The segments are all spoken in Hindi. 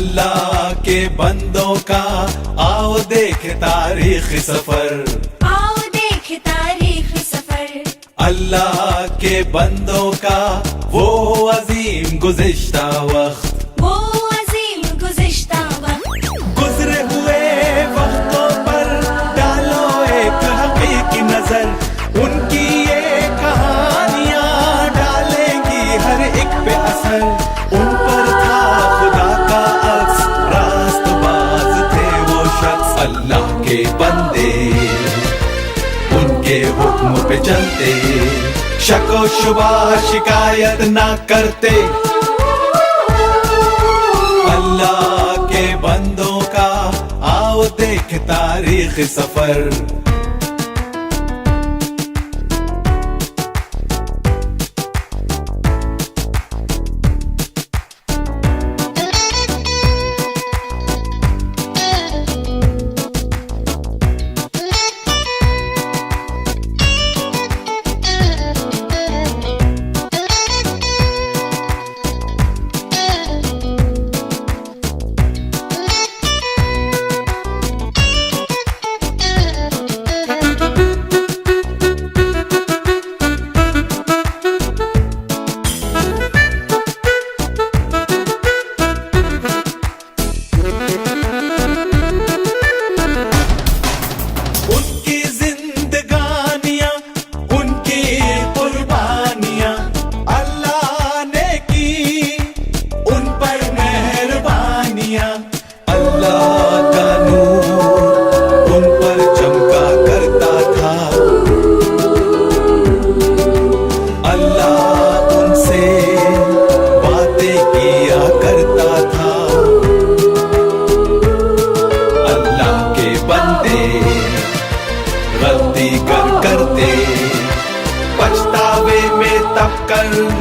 अल्लाह के बंदों का आओ देखे तारीख सफर, आओ देखे तारीख सफर। अल्लाह के बंदों का वो अजीम गुज़िश्ता वक्त, वो अजीम गुज़िश्ता वक्त। गुजरे हुए वक्तों पर डालो एक हकीकी नजर, उनकी ये कहानियां डालेंगी हर एक पे असर। उन पर था खुदा का अक्स, रास्तबाज थे वो शख्स। अल्लाह के बंदे उनके हुक्म पे चलते, शको शुबा शिकायत ना करते। अल्लाह के बंदों का आओ देख तारीख सफर।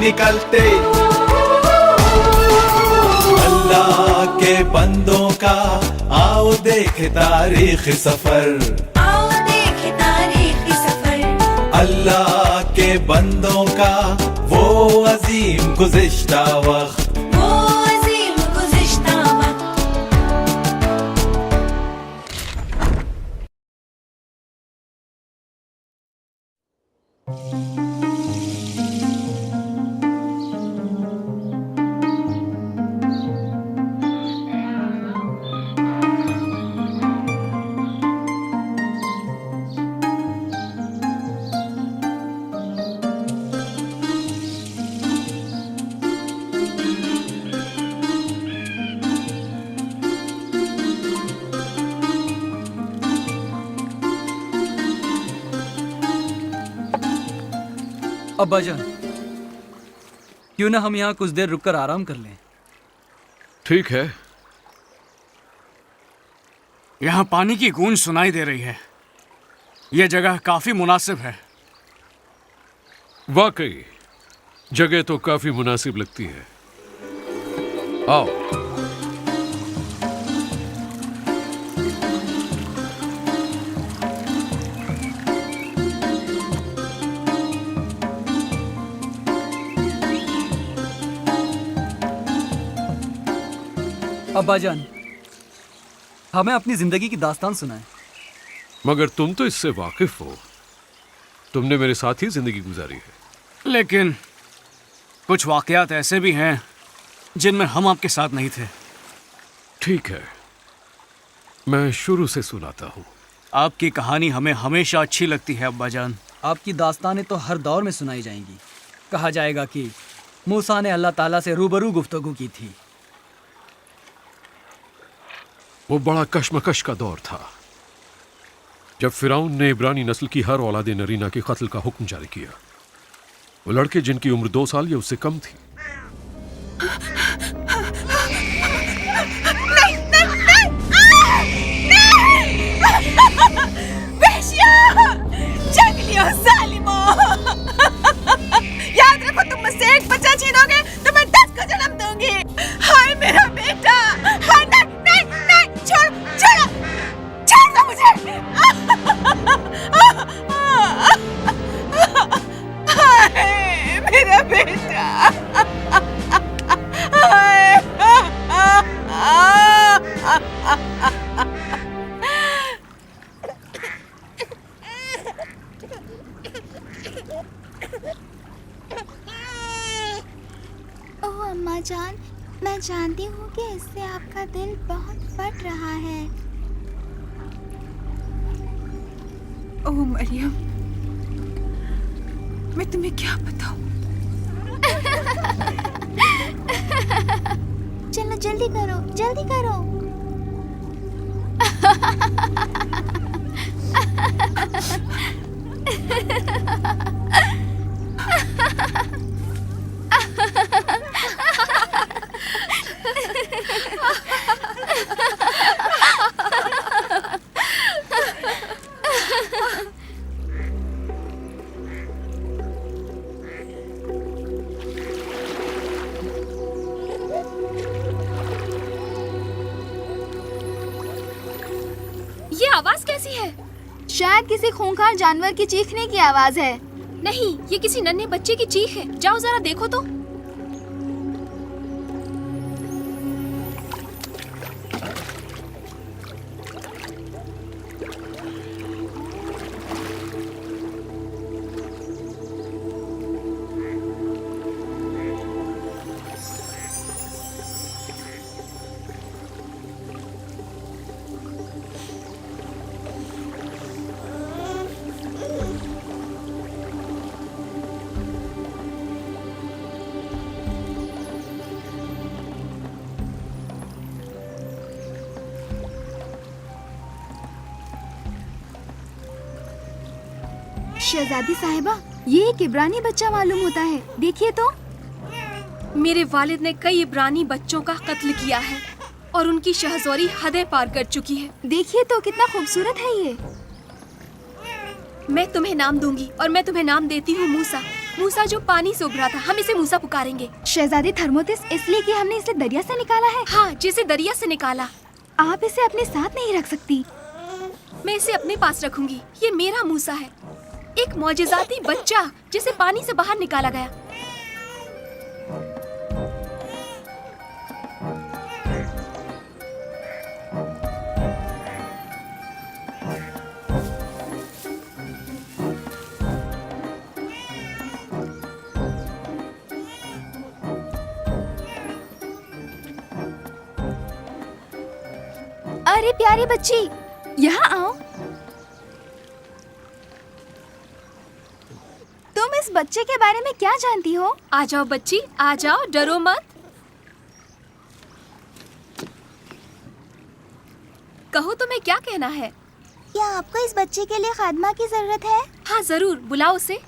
निकलते अल्लाह के बंदों का आओ देखे तारीख सफर, आओ देखे तारीख सफर। अल्लाह के बंदों का वो अजीम गुज़िश्ता वक्त, वो अजीम गुज़िश्ता वक्त। अब्बाजान, क्यों ना हम यहाँ कुछ देर रुककर आराम कर लें? ठीक है। यहाँ पानी की गूंज सुनाई दे रही है। यह जगह काफी मुनासिब है। वाकई जगह तो काफी मुनासिब लगती है। आओ। अब्बाजान, हमें अपनी जिंदगी की दास्तान सुनाएं। मगर तुम तो इससे वाकिफ हो, तुमने मेरे साथ ही जिंदगी गुजारी है। लेकिन कुछ वाकयात ऐसे भी हैं जिनमें हम आपके साथ नहीं थे। ठीक है, मैं शुरू से सुनाता हूँ। आपकी कहानी हमें हमेशा अच्छी लगती है अब्बाजान। आपकी दास्तानें तो हर दौर में सुनाई जाएंगी। कहा जाएगा कि मूसा ने अल्लाह ताला से रूबरू गुफ्तगू की थी। वो बड़ा कश्मकश का दौर था जब फिरौन ने इब्रानी नस्ल की हर औलाद नरीना के कत्ल का हुक्म जारी किया। वो लड़के जिनकी उम्र 2 साल या उससे कम थी। जंगलियों जालिमों, याद रखो तुम मुझसे एक बच्चा छीनोगे तो मैं 10 को जन्म दूंगी। हाय मेरा बेटा, हाय नहीं नहीं नहीं, छोड़ छोड़ छोड़ दो मुझे। हाय मेरा बेटा, हाय जानती हूँ कि इससे आपका दिल बहुत फट रहा है। ओह मरियम, मैं तुम्हें क्या बताऊं? चलो जल्दी करो, जल्दी करो। ये आवाज कैसी है? शायद किसी खूंखार जानवर की चीखने की आवाज है। नहीं, ये किसी नन्हे बच्चे की चीख है। जाओ जरा देखो तो। शहजादी साहिबा, ये एक इब्रानी बच्चा मालूम होता है। देखिए तो। मेरे वालिद ने कई इब्रानी बच्चों का कत्ल किया है और उनकी शहज़ोरी हदें पार कर चुकी है। देखिए तो कितना खूबसूरत है ये। मैं तुम्हें नाम दूंगी और मैं तुम्हें नाम देती हूँ मूसा। मूसा जो पानी से उभरा था, हम इसे मूसा पुकारेंगे। शहजादी थर्मोतिस, इसलिए कि हमने इसे दरिया से निकाला है। हाँ, जिसे दरिया से निकाला। आप इसे अपने साथ नहीं रख सकती। मैं इसे अपने पास रखूंगी। ये मेरा मूसा है, एक मौजिज़ाती बच्चा जिसे पानी से बाहर निकाला गया। अरे प्यारी बच्ची, यहाँ आओ। तुम इस बच्चे के बारे में क्या जानती हो? आ जाओ बच्ची, आ जाओ, डरो मत। कहो तुम्हें क्या कहना है? क्या आपको इस बच्चे के लिए खादमा की जरूरत है? हाँ जरूर, बुलाओ उसे।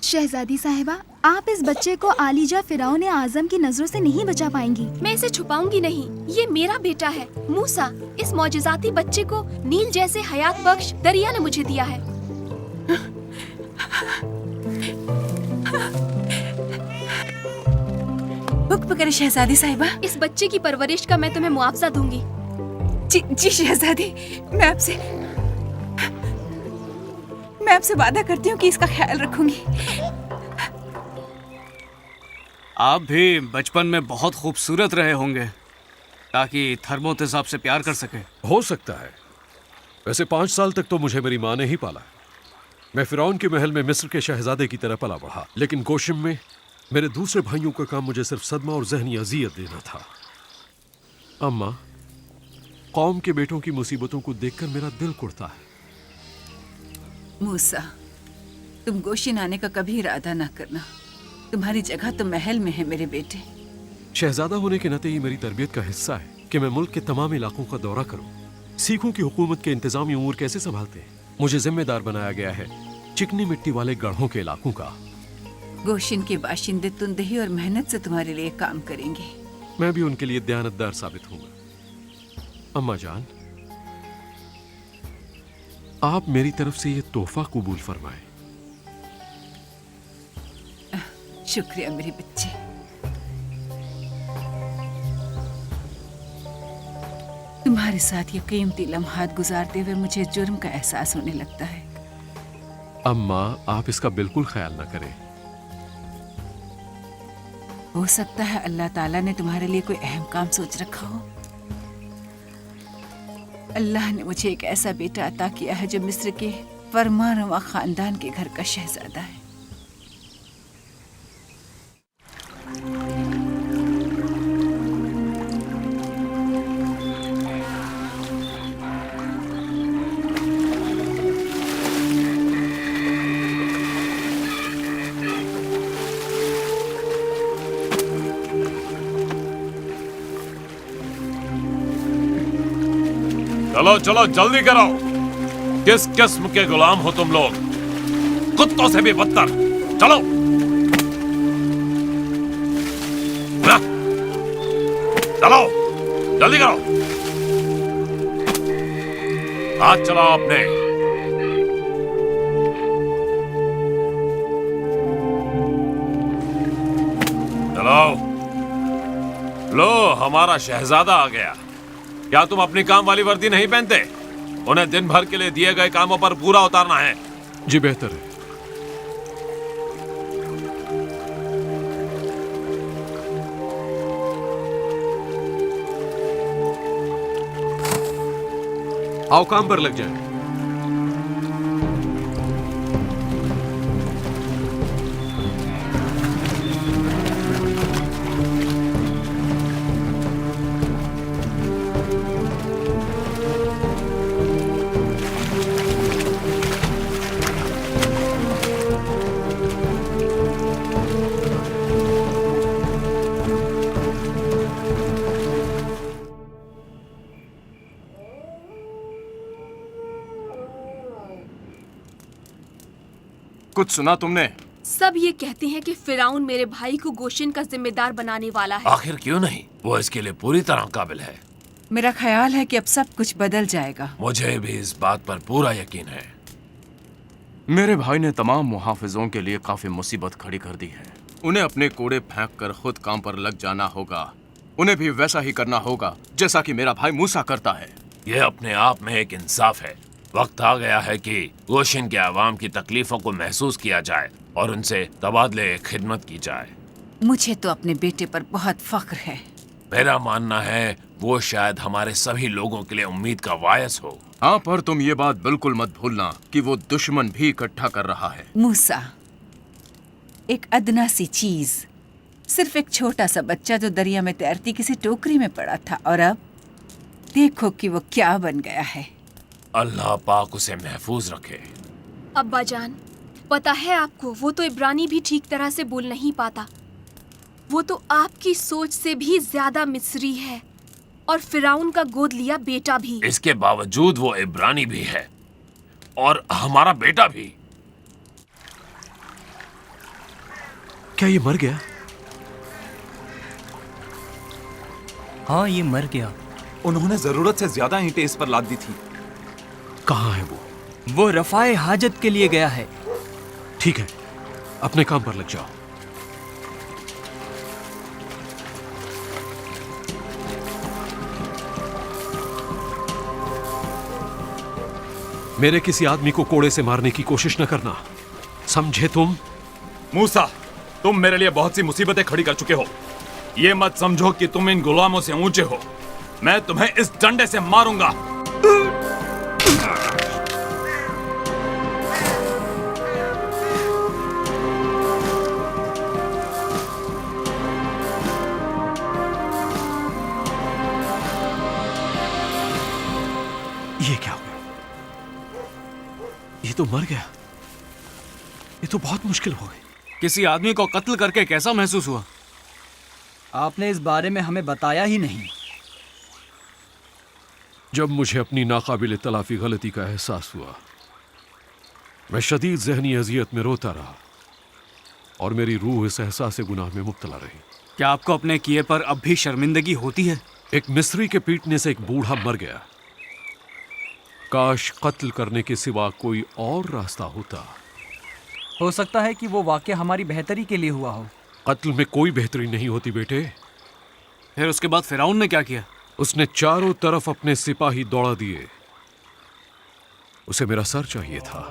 शहजादी साहिबा, आप इस बच्चे को आलिजा फिरौन आजम की नजरों से नहीं बचा पाएंगी। मैं इसे छुपाऊंगी नहीं। ये मेरा बेटा है मूसा। इस मौजिज़ाती बच्चे को नील जैसे हयात बख्श दरिया ने मुझे दिया है। हुक्म करे शहजादी साहिबा। इस बच्चे की परवरिश का मैं तुम्हें मुआवजा दूंगी। जी शहजादी, मैं आपसे वादा करती हूँ कि इसका ख्याल रखूंगी। आप भी बचपन में बहुत खूबसूरत रहे होंगे ताकि थर्मोतिस आपसे प्यार कर सके। हो सकता है। वैसे 5 साल तक तो मुझे मेरी माँ ने ही पाला। मैं फिरौन के महल में मिस्र के शहजादे की तरह पला बढ़ा, लेकिन गोशिम में मेरे दूसरे भाइयों का काम मुझे सिर्फ सदमा और जहनी अजियत देना था। अम्मा, कौम के बेटों की मुसीबतों को देखकर मेरा दिल कुड़ता है। मूसा, तुम गोशिन आने का कभी इरादा ना करना। तुम्हारी जगह तो महल में है मेरे बेटे। शहजादा होने के नाते ये मेरी तरबियत का हिस्सा है कि मैं मुल्क के तमाम इलाकों का दौरा करूं, सीखूं कि हुकूमत के इंतजामी उमूर कैसे संभालते हैं। मुझे जिम्मेदार बनाया गया है चिकनी मिट्टी वाले गढ़ों के इलाकों का। गोशिन के बाशिंदे तुंदही और मेहनत से तुम्हारे लिए काम करेंगे। मैं भी उनके लिए दयानतदार साबित होऊंगा। अम्मा जान, आप मेरी तरफ से ये तोहफा कबूल फरमाएं। शुक्रिया मेरी बच्ची। तुम्हारे साथ ये कीमती लम्हात गुजारते हुए मुझे जुर्म का एहसास होने लगता है। अम्मा, आप इसका बिल्कुल ख्याल ना करें। हो सकता है अल्लाह ताला ने तुम्हारे लिए कोई अहम काम सोच रखा हो। अल्लाह ने मुझे एक ऐसा बेटा अता किया है जो मिस्र के फरमानवा खानदान के घर का शहजादा है। चलो चलो जल्दी करो। किस किस्म के गुलाम हो तुम लोग? कुत्तों से भी बदतर। चलो चलो जल्दी करो। हाथ चलाओ अपने। चलो लो, हमारा शहजादा आ गया। क्या तुम अपनी काम वाली वर्दी नहीं पहनते? उन्हें दिन भर के लिए दिए गए कामों पर पूरा उतारना है। जी बेहतर है। आओ काम पर लग जाए। कुछ सुना तुमने? सब ये कहते हैं कि फिराउन मेरे भाई को गोशन का जिम्मेदार बनाने वाला है। आखिर क्यों नहीं? वो इसके लिए पूरी तरह काबिल है। मेरा ख्याल है कि अब सब कुछ बदल जाएगा। मुझे भी इस बात पर पूरा यकीन है। मेरे भाई ने तमाम मुहाफिजों के लिए काफी मुसीबत खड़ी कर दी है। उन्हें अपने कोड़े फेंक कर खुद काम पर लग जाना होगा। उन्हें भी वैसा ही करना होगा जैसा कि मेरा भाई मूसा करता है। यह अपने आप में एक इंसाफ है। वक्त आ गया है कि गोशन के आवाम की तकलीफों को महसूस किया जाए और उनसे तबादले खिदमत की जाए। मुझे तो अपने बेटे पर बहुत फख्र है। मेरा मानना है वो शायद हमारे सभी लोगों के लिए उम्मीद का वायस हो। हाँ, पर तुम ये बात बिल्कुल मत भूलना कि वो दुश्मन भी इकट्ठा कर रहा है। मूसा एक अदना सी चीज, सिर्फ एक छोटा सा बच्चा जो दरिया में तैरती किसी टोकरी में पड़ा था, और अब देखो कि वो क्या बन गया है। अल्लाह पाक उसे महफूज रखे। अब्बा जान, पता है आपको, वो तो इब्रानी भी ठीक तरह से बोल नहीं पाता। वो तो आपकी सोच से भी ज्यादा मिस्री है, और फिराउन का गोद लिया बेटा भी। इसके बावजूद वो इब्रानी भी है और हमारा बेटा भी। क्या ये मर गया? हाँ, ये मर गया। उन्होंने जरूरत से ज्यादा ईंटें इस पर लाद दी थी। कहाँ है वो रफाए हाजत के लिए गया है। ठीक है, अपने काम पर लग जाओ। मेरे किसी आदमी को कोड़े से मारने की कोशिश न करना, समझे तुम? मूसा, तुम मेरे लिए बहुत सी मुसीबतें खड़ी कर चुके हो। ये मत समझो कि तुम इन गुलामों से ऊंचे हो। मैं तुम्हें इस डंडे से मारूंगा। ये क्या हो गया? ये तो मर गया। ये तो बहुत मुश्किल हो गई। किसी आदमी को कत्ल करके कैसा महसूस हुआ? आपने इस बारे में हमें बताया ही नहीं। जब मुझे अपनी नाकाबिल तलाफी गलती का एहसास हुआ, मैं शदीद जहनी अजियत में रोता रहा और मेरी रूह इस एहसास गुनाह में मुब्तला रही। क्या आपको अपने किए पर अब भी शर्मिंदगी होती है? एक मिस्री के पीटने से एक बूढ़ा मर गया। काश कत्ल करने के सिवा कोई और रास्ता होता। हो सकता है कि वो वाक़या हमारी बेहतरी के लिए हुआ हो। कत्ल में कोई बेहतरी नहीं होती बेटे। फिर उसके बाद फिरौन ने क्या किया? उसने चारों तरफ अपने सिपाही दौड़ा दिए। उसे मेरा सर चाहिए था।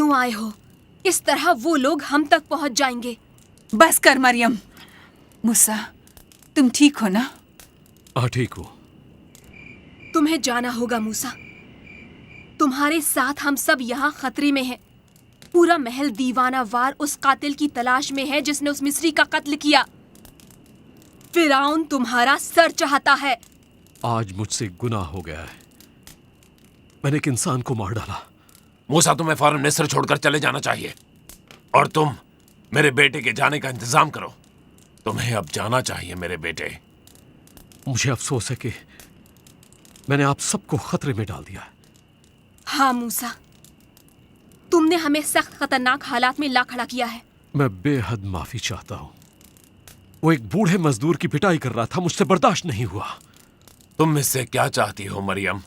क्यों आए हो? इस तरह वो लोग हम तक पहुंच जाएंगे। बस कर मरियम। मूसा, तुम ठीक हो ना? हाँ, ठीक हूँ। तुम्हें जाना होगा मूसा। तुम्हारे साथ हम सब यहाँ खतरे में हैं। पूरा महल दीवाना वार उस कातिल की तलाश में है जिसने उस मिस्री का कत्ल किया। फिरौन तुम्हारा सर चाहता है। आज मुझसे गुनाह हो गया है। मैंने एक इंसान को मार डाला। मूसा, तुम्हें फौरन मिस्र छोड़कर चले जाना चाहिए और तुम मेरे बेटे के जाने का इंतजाम करो। तुम्हें अब जाना चाहिए मेरे बेटे। मुझे अफसोस है कि मैंने आप सबको खतरे में डाल दिया। हाँ मूसा, तुमने हमें सख्त खतरनाक हालात में ला खड़ा किया है। मैं बेहद माफी चाहता हूँ। वो एक बूढ़े मजदूर की पिटाई कर रहा था, मुझसे बर्दाश्त नहीं हुआ। तुम मुझसे क्या चाहती हो मरियम?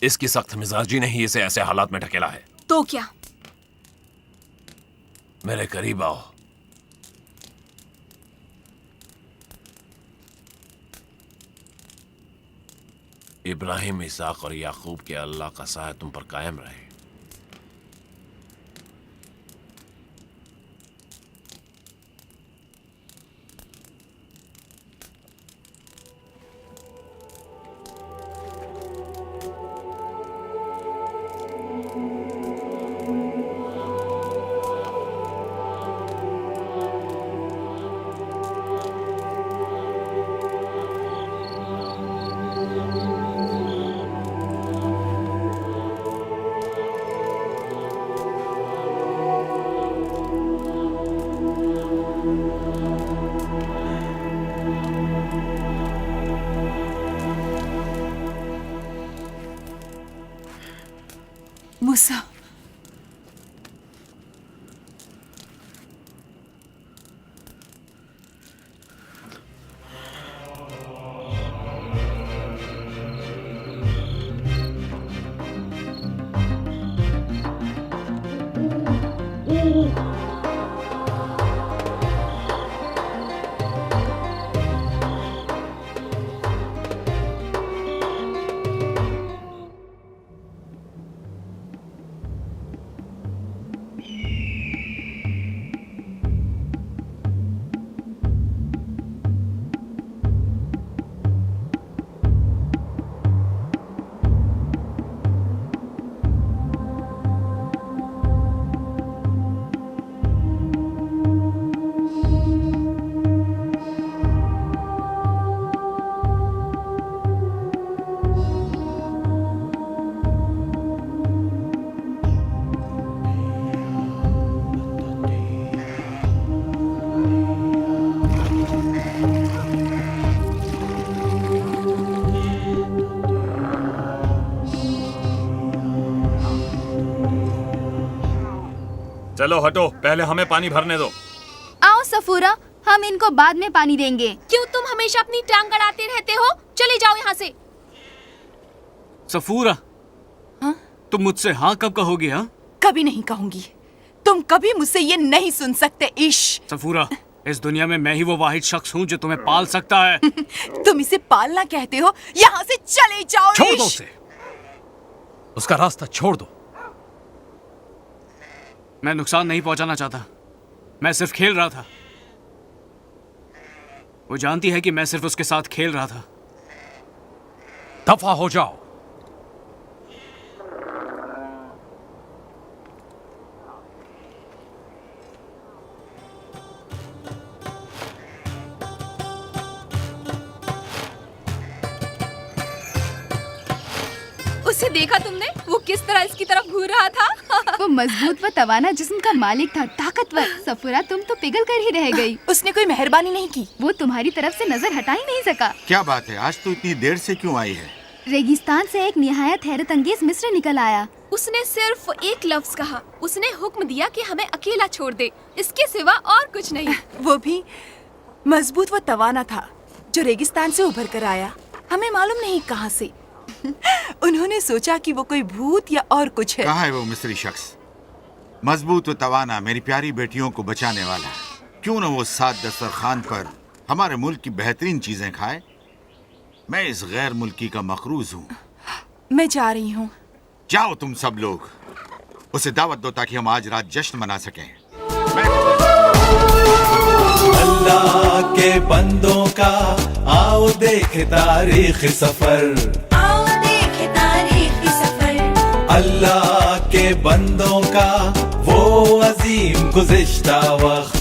इसकी सख्त मिजाजी ने ही इसे ऐसे हालात में ढकेला है। तो क्या? मेरे करीब आओ। इब्राहिम, इसाक और याकूब के अल्लाह का साया तुम पर कायम रहे। मूसा, चलो हटो, पहले हमें पानी भरने दो। आओ सफूरा, हम इनको बाद में पानी देंगे। क्यों तुम हमेशा अपनी टांग गड़ाते रहते हो? चले जाओ यहाँ से। सफूरा, हाँ? तुम मुझसे हाँ कब कहोगी? हाँ, कभी नहीं कहूंगी। तुम कभी मुझसे ये नहीं सुन सकते। इश सफूरा, इस दुनिया में मैं ही वो वाहिद शख्स हूँ जो तुम्हें पाल सकता है। तुम इसे पालना कहते हो? यहाँ से चले जाओ। छोड़ दो इश। उसे, उसका रास्ता छोड़ दो। मैं नुकसान नहीं पहुंचाना चाहता, मैं सिर्फ खेल रहा था। वो जानती है कि मैं सिर्फ उसके साथ खेल रहा था। दफा हो जाओ। उसे देखा तुमने? वो किस तरह इसकी तरफ घूर रहा था। वो मजबूत व तवाना जिस्म का मालिक था, ताकतवर। सफूरा, तुम तो पिघल कर ही रह गई। उसने कोई मेहरबानी नहीं की। वो तुम्हारी तरफ से नजर हटा ही नहीं सका। क्या बात है, आज तो इतनी देर से क्यों आई है? रेगिस्तान से एक निहायत हैरत अंगेज मिस्र निकल आया। उसने सिर्फ एक लफ्ज कहा। उसने हुक्म दिया कि हमें अकेला छोड़ दे, इसके सिवा और कुछ नहीं। वो भी मजबूत व तवाना था जो रेगिस्तान से उभर कर आया। हमें मालूम नहीं कहाँ से। उन्होंने सोचा कि वो कोई भूत या और कुछ है। कहाँ है वो मिस्री शख्स? मजबूत व तवाना, मेरी प्यारी बेटियों को बचाने वाला। क्यों न वो साथ दस्तरखान पर हमारे मुल्क की बेहतरीन चीजें खाए। मैं इस गैर मुल्की का मखरूज हूँ। मैं जा रही हूँ। जाओ तुम सब लोग। उसे दावत दो ताकि हम आज रात जश्न मना सकें। अल्लाह के बंदों का आओ देखे तारीख सफर, आओ देखे तारीखी सफर। अल्लाह के बंदों का वो अजीम गुज़िश्ता वक्त,